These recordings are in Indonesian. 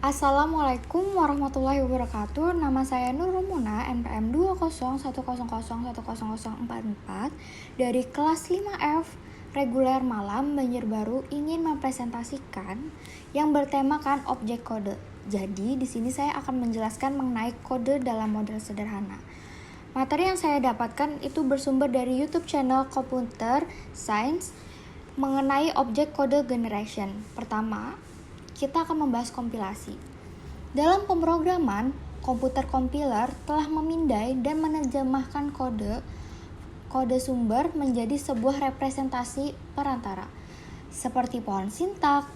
Assalamualaikum warahmatullahi wabarakatuh. Nama saya Nur Rumuna, NPM 201000044 dari kelas 5F reguler Malam Banjarbaru ingin mempresentasikan yang bertemakan objek kode. Jadi di sini saya akan menjelaskan mengenai kode dalam model sederhana. Materi yang saya dapatkan itu bersumber dari YouTube channel Computer Science mengenai objek kode generation. Pertama, kita akan membahas kompilasi. Dalam pemrograman, komputer compiler telah memindai dan menerjemahkan kode sumber menjadi sebuah representasi perantara, seperti pohon sintak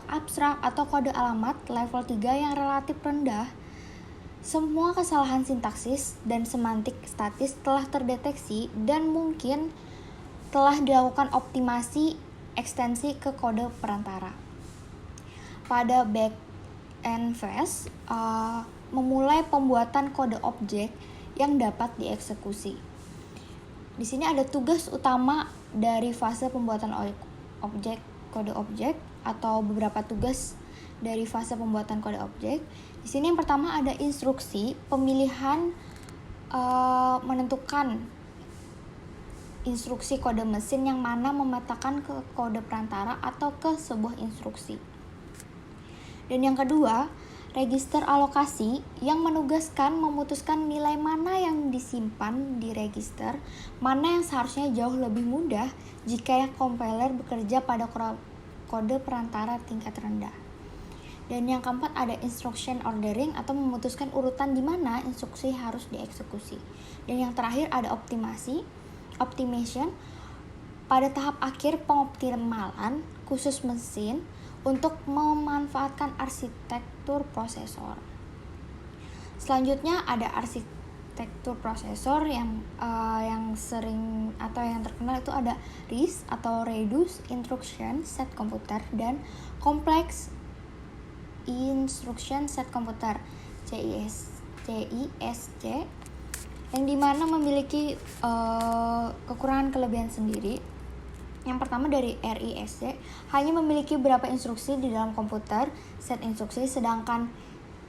abstrak, atau kode alamat level 3 yang relatif rendah. Semua kesalahan sintaksis dan semantik statis telah terdeteksi dan mungkin telah dilakukan optimasi ekstensi ke kode perantara. Pada back-end phase, memulai pembuatan kode objek yang dapat dieksekusi. Di sini ada tugas utama dari fase pembuatan kode objek atau beberapa tugas dari fase pembuatan kode objek. Di sini yang pertama ada instruksi pemilihan menentukan instruksi kode mesin yang mana memetakan ke kode perantara atau ke sebuah instruksi. Dan yang kedua, register alokasi yang menugaskan memutuskan nilai mana yang disimpan di register, mana yang seharusnya jauh lebih mudah jika compiler bekerja pada kode perantara tingkat rendah. Dan yang keempat ada instruction ordering atau memutuskan urutan di mana instruksi harus dieksekusi. Dan yang terakhir ada optimation pada tahap akhir pengoptimalan khusus mesin untuk memanfaatkan arsitektur prosesor. Selanjutnya ada arsitektur prosesor yang sering atau yang terkenal itu ada RISC atau Reduced Instruction Set Computer dan Complex Instruction Set Computer CISC yang dimana memiliki kekurangan kelebihan sendiri. Yang pertama dari RISC hanya memiliki beberapa instruksi di dalam komputer set instruksi, sedangkan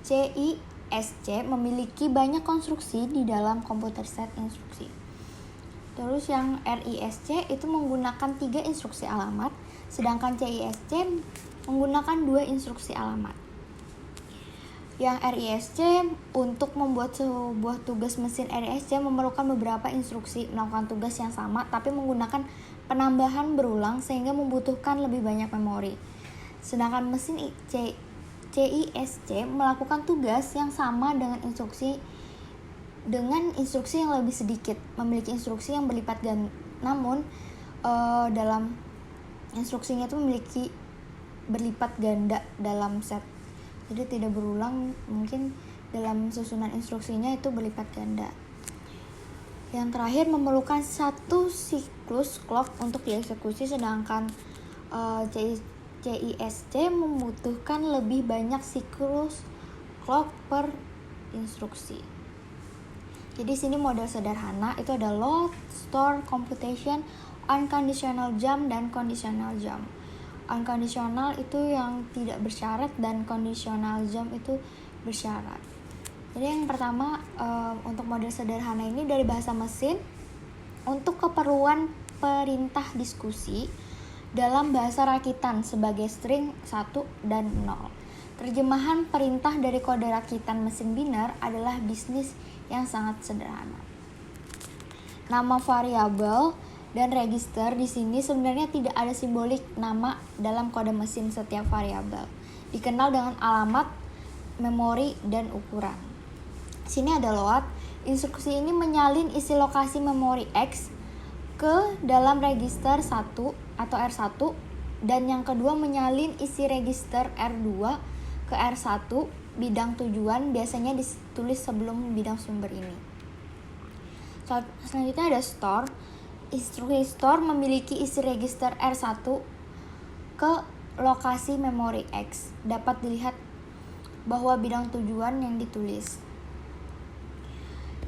CISC memiliki banyak konstruksi di dalam komputer set instruksi. Terus yang RISC itu menggunakan 3 instruksi alamat, sedangkan CISC menggunakan 2 instruksi alamat. Yang RISC untuk membuat sebuah tugas mesin RISC memerlukan beberapa instruksi melakukan tugas yang sama tapi menggunakan penambahan berulang sehingga membutuhkan lebih banyak memori. Sedangkan mesin CISC melakukan tugas yang sama dengan instruksi yang lebih sedikit, memiliki instruksi yang berlipat ganda, namun dalam instruksinya itu memiliki berlipat ganda dalam set. Jadi tidak berulang, mungkin dalam susunan instruksinya itu berlipat ganda. Yang terakhir memerlukan 1 siklus clock untuk dieksekusi, sedangkan CISC membutuhkan lebih banyak siklus clock per instruksi. Jadi sini model sederhana itu ada load, store, computation, unconditional jump, dan conditional jump. Unconditional itu yang tidak bersyarat dan conditional jump itu bersyarat. Jadi yang pertama untuk model sederhana ini dari bahasa mesin untuk keperluan perintah diskusi dalam bahasa rakitan sebagai string 1 dan 0. Terjemahan perintah dari kode rakitan mesin biner adalah bisnis yang sangat sederhana. Nama variabel dan register di sini sebenarnya tidak ada simbolik nama dalam kode mesin setiap variabel. Dikenal dengan alamat, memori, dan ukuran. Sini ada load. Instruksi ini menyalin isi lokasi memori X ke dalam register 1 atau R1 dan yang kedua menyalin isi register R2 ke R1 bidang tujuan, biasanya ditulis sebelum bidang sumber ini. Selanjutnya ada store. Instruksi store memiliki isi register R1 ke lokasi memori X. Dapat dilihat bahwa bidang tujuan yang ditulis.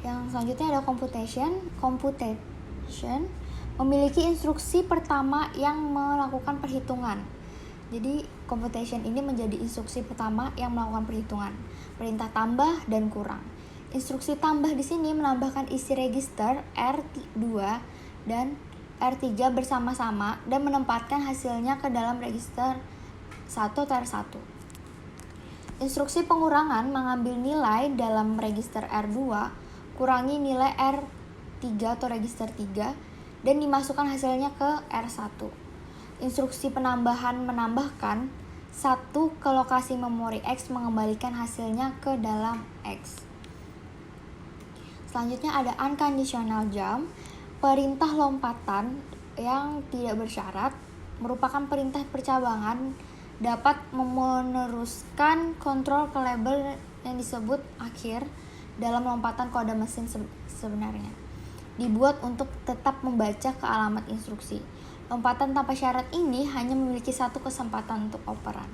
Yang selanjutnya ada computation. Computation memiliki instruksi pertama yang melakukan perhitungan. Jadi computation ini menjadi instruksi pertama yang melakukan perhitungan, perintah tambah dan kurang. Instruksi tambah di sini menambahkan isi register R2 dan R3 bersama-sama dan menempatkan hasilnya ke dalam register 1 atau R1. Instruksi pengurangan mengambil nilai dalam register R2, kurangi nilai R3 atau register 3 dan dimasukkan hasilnya ke R1. Instruksi penambahan menambahkan 1 ke lokasi memori X mengembalikan hasilnya ke dalam X. Selanjutnya ada unconditional jump, perintah lompatan yang tidak bersyarat, merupakan perintah percabangan dapat meneruskan kontrol ke label yang disebut akhir dalam lompatan kode mesin sebenarnya. Dibuat untuk tetap membaca ke alamat instruksi. Lompatan tanpa syarat ini hanya memiliki satu kesempatan untuk operan.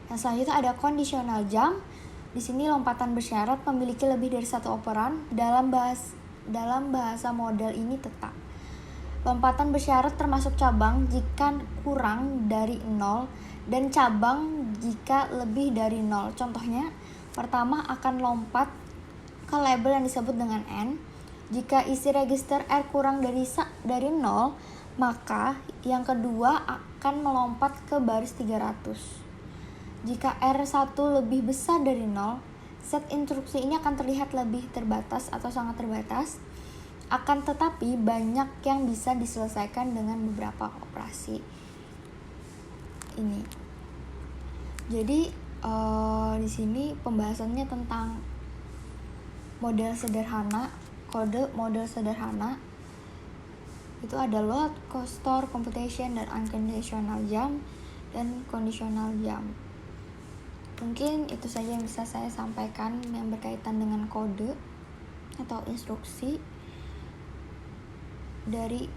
Yang selanjutnya ada conditional jump. Di sini lompatan bersyarat memiliki lebih dari satu operan. Dalam bahasa model ini tetap. Lompatan bersyarat termasuk cabang jika kurang dari 0 dan cabang jika lebih dari 0. Contohnya, pertama akan lompat ke label yang disebut dengan N. Jika isi register R kurang dari 0, maka yang kedua akan melompat ke baris 300. Jika R1 lebih besar dari 0, set instruksi ini akan terlihat lebih terbatas atau sangat terbatas. Akan tetapi banyak yang bisa diselesaikan dengan beberapa operasi ini. Jadi di sini pembahasannya tentang model sederhana, kode model sederhana itu ada load, store, computation, dan unconditional jump dan conditional jump. Mungkin itu saja yang bisa saya sampaikan yang berkaitan dengan kode atau instruksi dari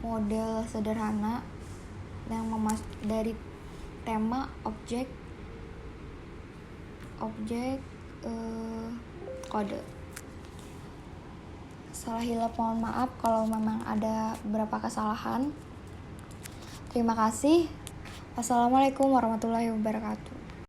model sederhana yang dari tema objek kode. Salah hilaf mohon maaf kalau memang ada beberapa kesalahan. Terima kasih. Wassalamualaikum warahmatullahi wabarakatuh.